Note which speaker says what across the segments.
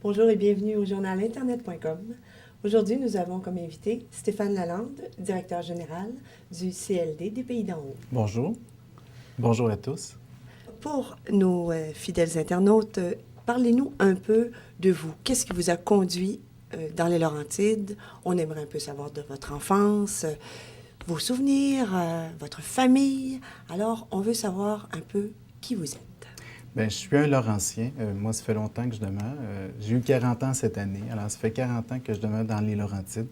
Speaker 1: Bonjour et bienvenue au journal internet.com. Aujourd'hui, nous avons comme invité Stéphane Lalande, directeur général du CLD des Pays d'en haut.
Speaker 2: Bonjour. Bonjour à tous.
Speaker 1: Pour nos fidèles internautes, parlez-nous un peu de vous. Qu'est-ce qui vous a conduit dans les Laurentides? On aimerait un peu savoir de votre enfance, vos souvenirs, votre famille. Alors, on veut savoir un peu qui vous êtes.
Speaker 2: Bien, je suis un Laurentien. Moi, ça fait longtemps que je demeure. J'ai eu 40 ans cette année. Alors, ça fait 40 ans que je demeure dans les Laurentides.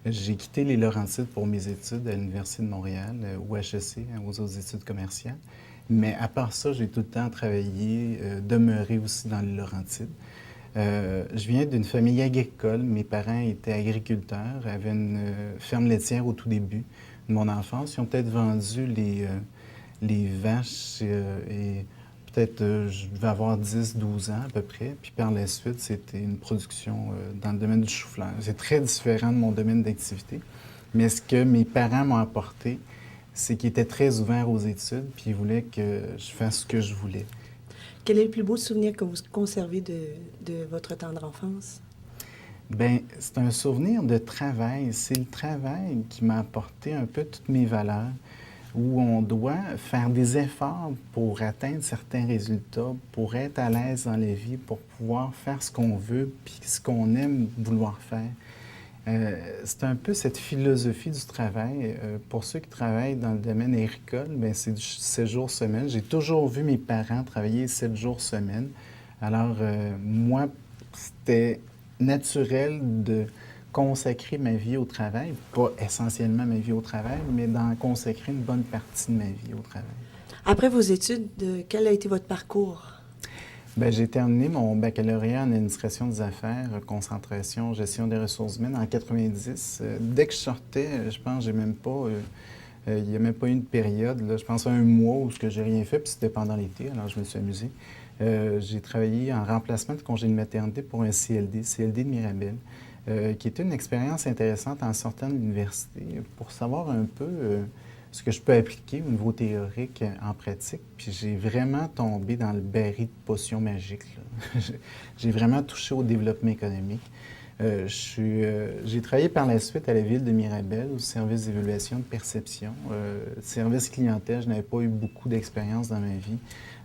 Speaker 2: J'ai quitté les Laurentides pour mes études à l'Université de Montréal, au HEC, aux autres études commerciales. Mais à part ça, j'ai tout le temps travaillé, demeuré aussi dans les Laurentides. Je viens d'une famille agricole. Mes parents étaient agriculteurs, avaient une ferme laitière au tout début de mon enfance. Ils ont peut-être vendu les vaches et peut-être je devais avoir 10-12 ans à peu près. Puis par la suite, c'était une production dans le domaine du chou-fleur. C'est très différent de mon domaine d'activité. Mais ce que mes parents m'ont apporté, c'est qu'ils étaient très ouverts aux études, puis ils voulaient que je fasse ce que je voulais.
Speaker 1: Quel est le plus beau souvenir que vous conservez de votre tendre enfance?
Speaker 2: Bien, c'est un souvenir de travail. C'est le travail qui m'a apporté un peu toutes mes valeurs, où on doit faire des efforts pour atteindre certains résultats, pour être à l'aise dans la vie, pour pouvoir faire ce qu'on veut, puis ce qu'on aime vouloir faire. C'est un peu cette philosophie du travail. Pour ceux qui travaillent dans le domaine agricole, bien, c'est du 7 jours semaine. J'ai toujours vu mes parents travailler 7 jours semaine. Alors, moi, c'était naturel de consacrer ma vie au travail, pas essentiellement ma vie au travail, mais d'en consacrer une bonne partie de ma vie au travail.
Speaker 1: Après vos études, quel a été votre parcours?
Speaker 2: Bien, j'ai terminé mon baccalauréat en administration des affaires, concentration, gestion des ressources humaines en 90. Dès que je sortais, je pense, j'ai même pas, il n'y a même pas eu une période, là, je pense un mois où j'ai rien fait, puis c'était pendant l'été, alors je me suis amusé. J'ai travaillé en remplacement de congé de maternité pour un CLD de Mirabel, qui était une expérience intéressante en sortant de l'université pour savoir un peu ce que je peux appliquer au niveau théorique en pratique. Puis j'ai vraiment tombé dans le baril de potions magiques, là. J'ai vraiment touché au développement économique. J'ai travaillé par la suite à la ville de Mirabel, au service d'évaluation de perception. Service clientèle, je n'avais pas eu beaucoup d'expérience dans ma vie,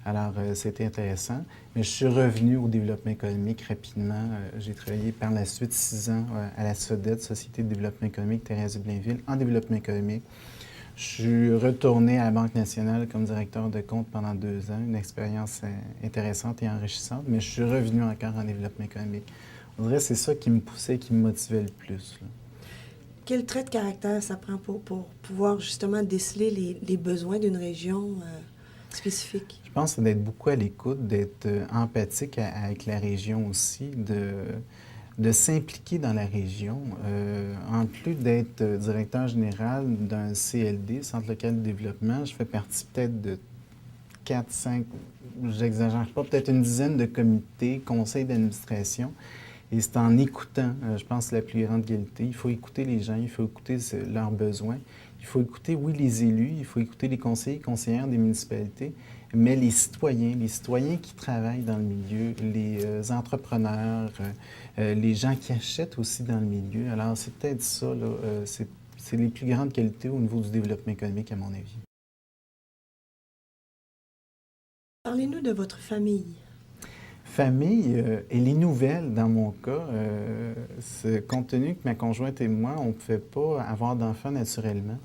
Speaker 2: alors c'était intéressant. Mais je suis revenu au développement économique rapidement. J'ai travaillé par la suite 6 ans à la SODET, Société de développement économique Thérèse de Blainville, en développement économique. Je suis retourné à la Banque nationale comme directeur de compte pendant 2 ans, une expérience intéressante et enrichissante, mais je suis revenu encore en développement économique. On dirait que c'est ça qui me poussait, qui me motivait le plus, là.
Speaker 1: Quel trait de caractère ça prend pour pouvoir justement déceler les besoins d'une région spécifique?
Speaker 2: Je pense que c'est d'être beaucoup à l'écoute, d'être empathique avec la région aussi, de s'impliquer dans la région. En plus d'être directeur général d'un CLD, Centre local de développement, je fais partie peut-être de 4, 5, j'exagère pas, peut-être une dizaine de comités, conseils d'administration. Et c'est en écoutant, je pense, la plus grande qualité. Il faut écouter les gens, il faut écouter leurs besoins. Il faut écouter, oui, les élus, il faut écouter les conseillers, conseillères des municipalités, mais les citoyens qui travaillent dans le milieu, les entrepreneurs, les gens qui achètent aussi dans le milieu. Alors, c'est peut-être ça, là, c'est les plus grandes qualités au niveau du développement économique, à mon avis.
Speaker 1: Parlez-nous de votre famille.
Speaker 2: Famille et les nouvelles, dans mon cas, compte tenu que ma conjointe et moi, on ne pouvait pas avoir d'enfants naturellement.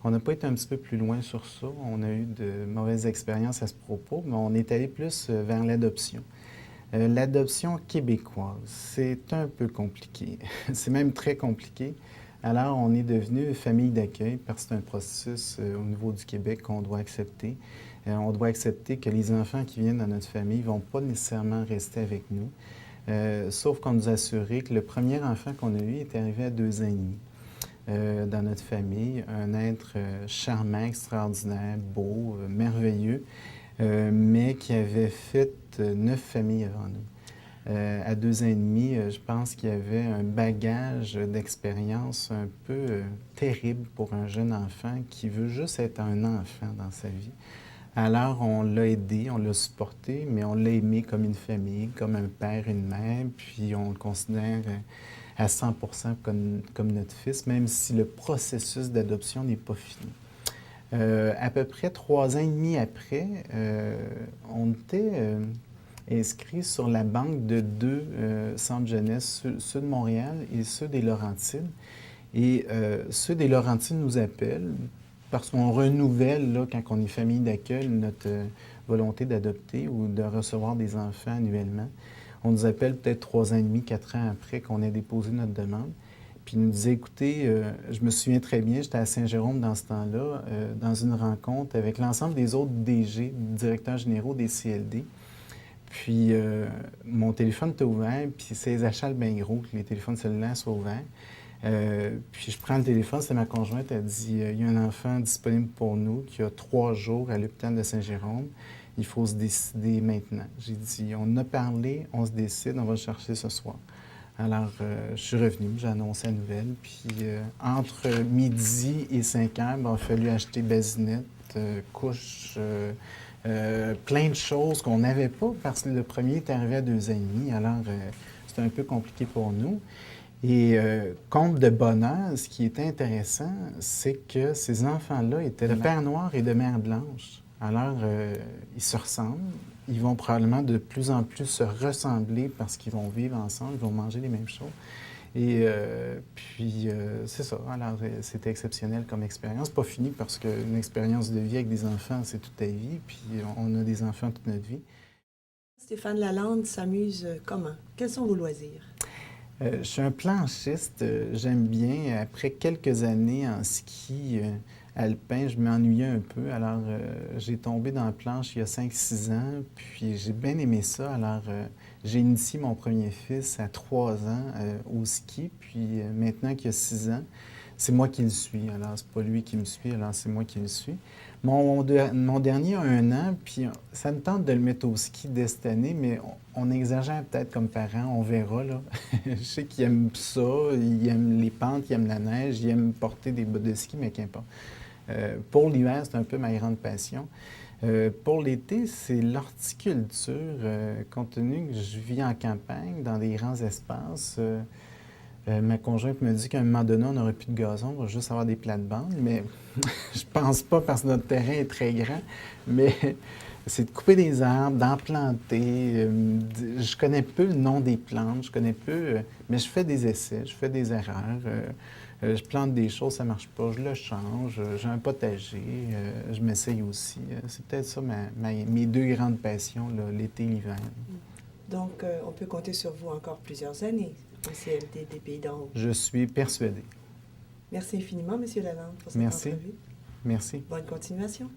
Speaker 2: On n'a pas été un petit peu plus loin sur ça. On a eu de mauvaises expériences à ce propos, mais on est allé plus vers l'adoption. L'adoption québécoise, c'est un peu compliqué. C'est même très compliqué. Alors, on est devenu famille d'accueil parce que c'est un processus au niveau du Québec qu'on doit accepter. On doit accepter que les enfants qui viennent dans notre famille ne vont pas nécessairement rester avec nous, sauf qu'on nous a assuré que le premier enfant qu'on a eu est arrivé à 2 ans et demi dans notre famille. Un être charmant, extraordinaire, beau, merveilleux, mais qui avait fait 9 familles avant nous. À 2 ans et demi, je pense qu'il y avait un bagage d'expérience un peu terrible pour un jeune enfant qui veut juste être un enfant dans sa vie. Alors, on l'a aidé, on l'a supporté, mais on l'a aimé comme une famille, comme un père, une mère, puis on le considère à 100 comme notre fils, même si le processus d'adoption n'est pas fini. À peu près 3 ans et demi après, on était inscrits sur la banque de deux centres jeunesse, ceux de Montréal et ceux des Laurentides. Et ceux des Laurentides nous appellent parce qu'on renouvelle, là, quand on est famille d'accueil, notre volonté d'adopter ou de recevoir des enfants annuellement. On nous appelle peut-être 3 ans et demi, 4 ans après qu'on ait déposé notre demande. Puis il nous disait, écoutez, je me souviens très bien, j'étais à Saint-Jérôme dans ce temps-là, dans une rencontre avec l'ensemble des autres DG, directeurs généraux des CLD. Puis mon téléphone était ouvert, puis c'est les achats bien gros que les téléphones cellulaires soient ouverts. Puis je prends le téléphone, c'est ma conjointe, elle dit il y a un enfant disponible pour nous qui a 3 jours à l'hôpital de Saint-Jérôme. Il faut se décider maintenant. J'ai dit on en a parlé, on se décide, on va le chercher ce soir. Alors, je suis revenu, j'ai annoncé la nouvelle. Puis, entre midi et 5 heures, il a fallu acheter basinette, couches, plein de choses qu'on n'avait pas parce que le premier est arrivé à 2 ans et demi. Alors, c'était un peu compliqué pour nous. Et compte de bonheur, ce qui était intéressant, c'est que ces enfants-là étaient de père noir et de mère blanche. Alors, ils se ressemblent. Ils vont probablement de plus en plus se ressembler parce qu'ils vont vivre ensemble, ils vont manger les mêmes choses. Et puis, c'est ça. Alors, c'était exceptionnel comme expérience. Pas fini parce qu'une expérience de vie avec des enfants, c'est toute ta vie. Puis, on a des enfants toute notre vie.
Speaker 1: Stéphane Lalande s'amuse comment? Quels sont vos loisirs?
Speaker 2: Je suis un planchiste. J'aime bien. Après quelques années en ski alpin, je m'ennuyais un peu. Alors, j'ai tombé dans la planche il y a 5-6 ans. Puis, j'ai bien aimé ça. Alors, j'ai initié mon premier fils à 3 ans au ski. Puis, maintenant qu'il a 6 ans, c'est moi qui le suis. Alors, c'est pas lui qui me suit, alors c'est moi qui le suis. Mon dernier a 1 an, puis ça me tente de le mettre au ski dès cette année, mais on exagère peut-être comme parents, on verra, là. Je sais qu'il aime ça, il aime les pentes, il aime la neige, il aime porter des bottes de ski, mais qu'importe. Pour l'hiver, c'est un peu ma grande passion. Pour l'été, c'est l'horticulture. Compte tenu que je vis en campagne, dans des grands espaces, ma conjointe me dit qu'à un moment donné, on n'aurait plus de gazon, on va juste avoir des plates-bandes, mais je pense pas parce que notre terrain est très grand, mais c'est de couper des arbres, d'en planter. Je connais peu le nom des plantes, je connais peu, mais je fais des essais, je fais des erreurs. Je plante des choses, ça marche pas, je le change. J'ai un potager, je m'essaye aussi. C'est peut-être ça mes 2 grandes passions, l'été et l'hiver.
Speaker 1: Donc, on peut compter sur vous encore plusieurs années au CLD des Pays d'en Haut.
Speaker 2: Je suis persuadé.
Speaker 1: Merci infiniment, M. Lalande, pour cette
Speaker 2: Merci.
Speaker 1: entrevue.
Speaker 2: Merci.
Speaker 1: Bonne continuation.